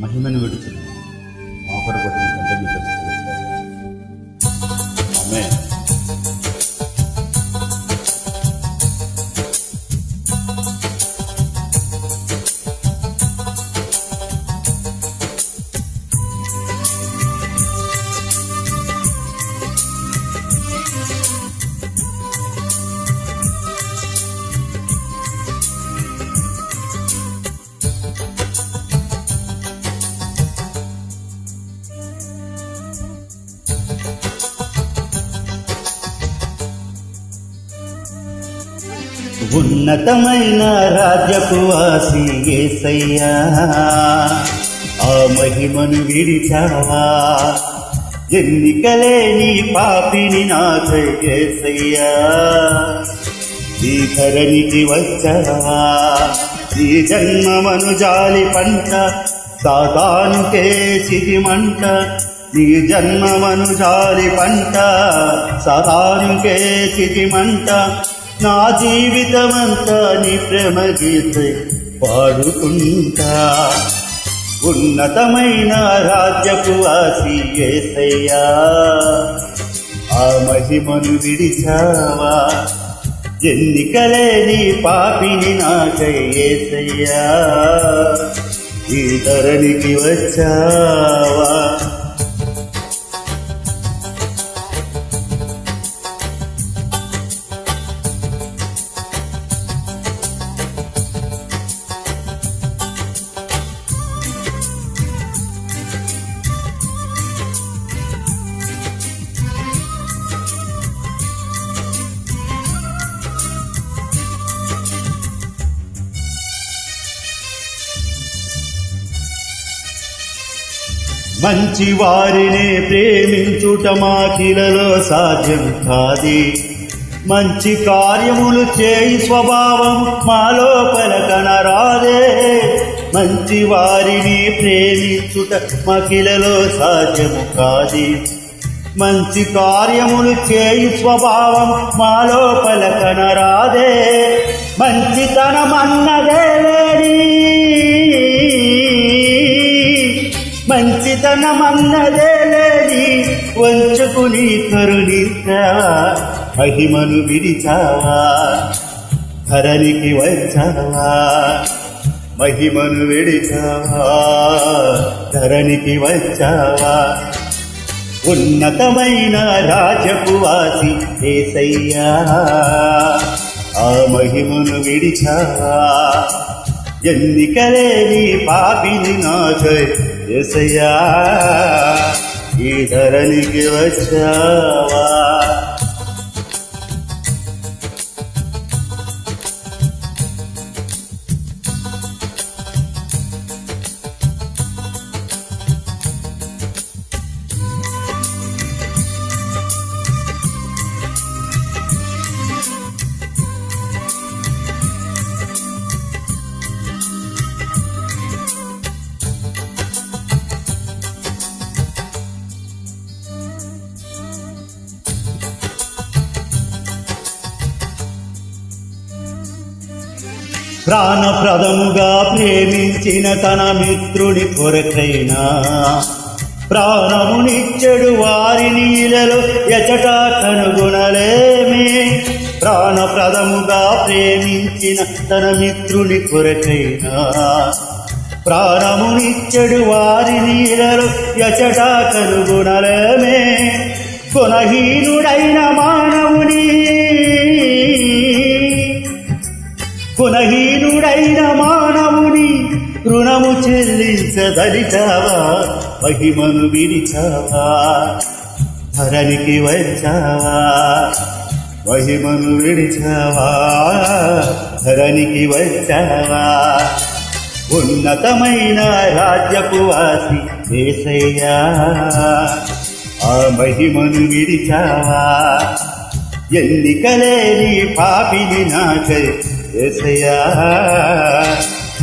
మహిమను విడిచిన ఆఫర్ కొట్టిన తండ్రి ఆమె ఉన్నతమైన రాజ్యపు వాసి యేసయ్యా, ఆ మహిమను విడిచావా, ఎన్నికలేని పాపిని నాకై యేసయ్యా, ఈ ధరణికి వచ్చావా, ఈ జన్మమను జాలి పంట సాతానుకే చితిమంట, నీ జన్మమను జాలి పంట సాతానుకే చితిమంట, నా జీవితమంతా నీ ప్రేమ గీతే పాడుకుంటా. ఉన్నతమైన రాజ్యపు వాసి యేసయ్యా, ఆ మహిమను విడిచావా, ఎన్నికలేని పాపిని నాకై యేసయ్యా, ఈ ధరణికి వచ్చావా. మంచి వారినే ప్రేమించుట మాకిలలో సాధ్యం కాదే, మంచి కార్యములు చేయి స్వభావం మాలోపల కనరాదే, మంచి వారిని ప్రేమించుట మాకిలలో సాధ్యము కాదే, మంచి కార్యములు చేయి స్వభావం మాలోపల కనరాదే, మంచితనమన్నదే లేని మంచితనమన్నదే లేని వంచుకుని కరుణించావా, మహిమను విడిచావా, ధరణికి వచ్చావా, మహిమను విడిచావా, ధరణికి వచ్చావా. ఉన్నతమైన రాజ్యపు వాసి యేసయ్యా, ఆ మహిమను విడిచావా, ఎన్నికలేని పాపిని నాకై యేసయ్యా, ఈ ధరణికి వచ్చావా. ప్రాణప్రదముగా ప్రేమించిన తన మిత్రుడి కొరకైనా, ప్రాణమునిచ్చెడు వారిని ఇలలో ఎచట కనుగొనలేమే, ప్రాణప్రదముగా ప్రేమించిన తన మిత్రుని కొరకైనా, ప్రాణమునిచ్చెడు వారిని ఇలలో ఎచట కనుగొనలేమే, గుణహీనుడైన మానవుని రుణము చెల్లించదలిచావా, మహిమను విడిచావా, ధరణికి వచ్చావా, మహిమను విడిచావా, ధరణికి వచ్చావా. ఉన్నతమైన రాజ్యపు వాసి యేసయ్యా, ఆ మహిమను విడిచావా, ఎన్నికలేని పాపిని నాకై యేసయ్యా,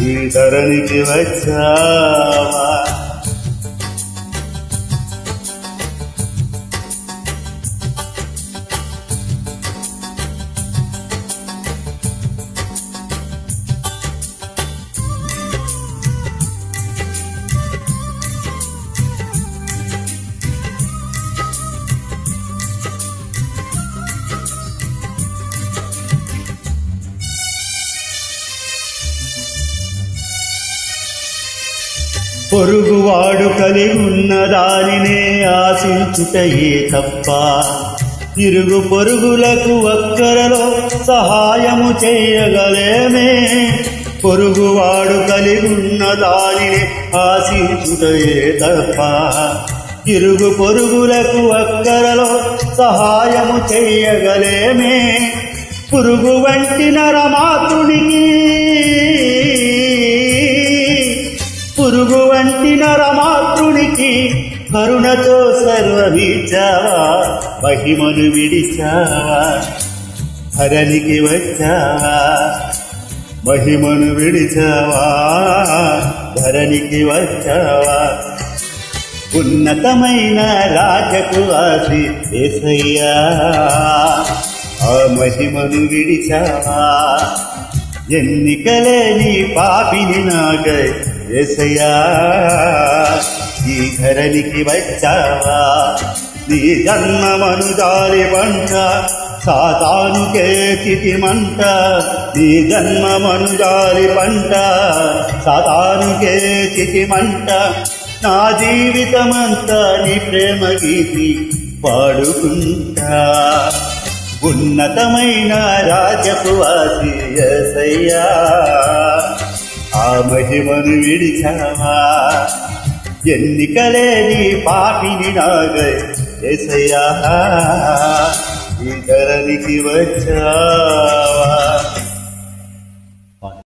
ఈ ధరణికి వచ్చావా. పొరుగువాడు కలిగున్న దానినే ఆశించుటయే తప్ప ఇరుగు పొరుగులకు ఒక్కరలో సహాయము చేయగలేమే. పొరుగువాడు కలిగున్న దానిని ఆశించుటయే తప్ప ఇరుగు పొరుగులకు ఒక్కరలో సహాయము చేయగలేమే. పురుగు వంటి నరమాతృనికి పురుగు వంటి నరమాతృనికి కరుణతో సర్వమిచ్చావా, మహిమను విడిచావా, ధరణికి వచ్చావా, మహిమను విడిచావా, ధరణికి వచ్చావా. ఉన్నతమైన రాజకు ఆసి యేసయ్యా, ఆ మహిమను విడిచావా. ఎన్నికలేని పాపిని నాకై యేసయ్యా, ఈ ధరణికి వచ్చావా. నీ జన్మమను దారి పంట సాతానుకే చితిమంట, నీ జన్మమను దారి పంట సాతానుకే చితిమంట. నా జీవితమంతా నీ ప్రేమ గీతి పాడుకుంటా. ఉన్నతమైన రాజపు వాసి యేసయ్యా, ఆ మహిమను విడిచావా. ఎన్నికలేని పాపిని నాగై యేసయ్యా, ఈ ధరణికి వచ్చావా.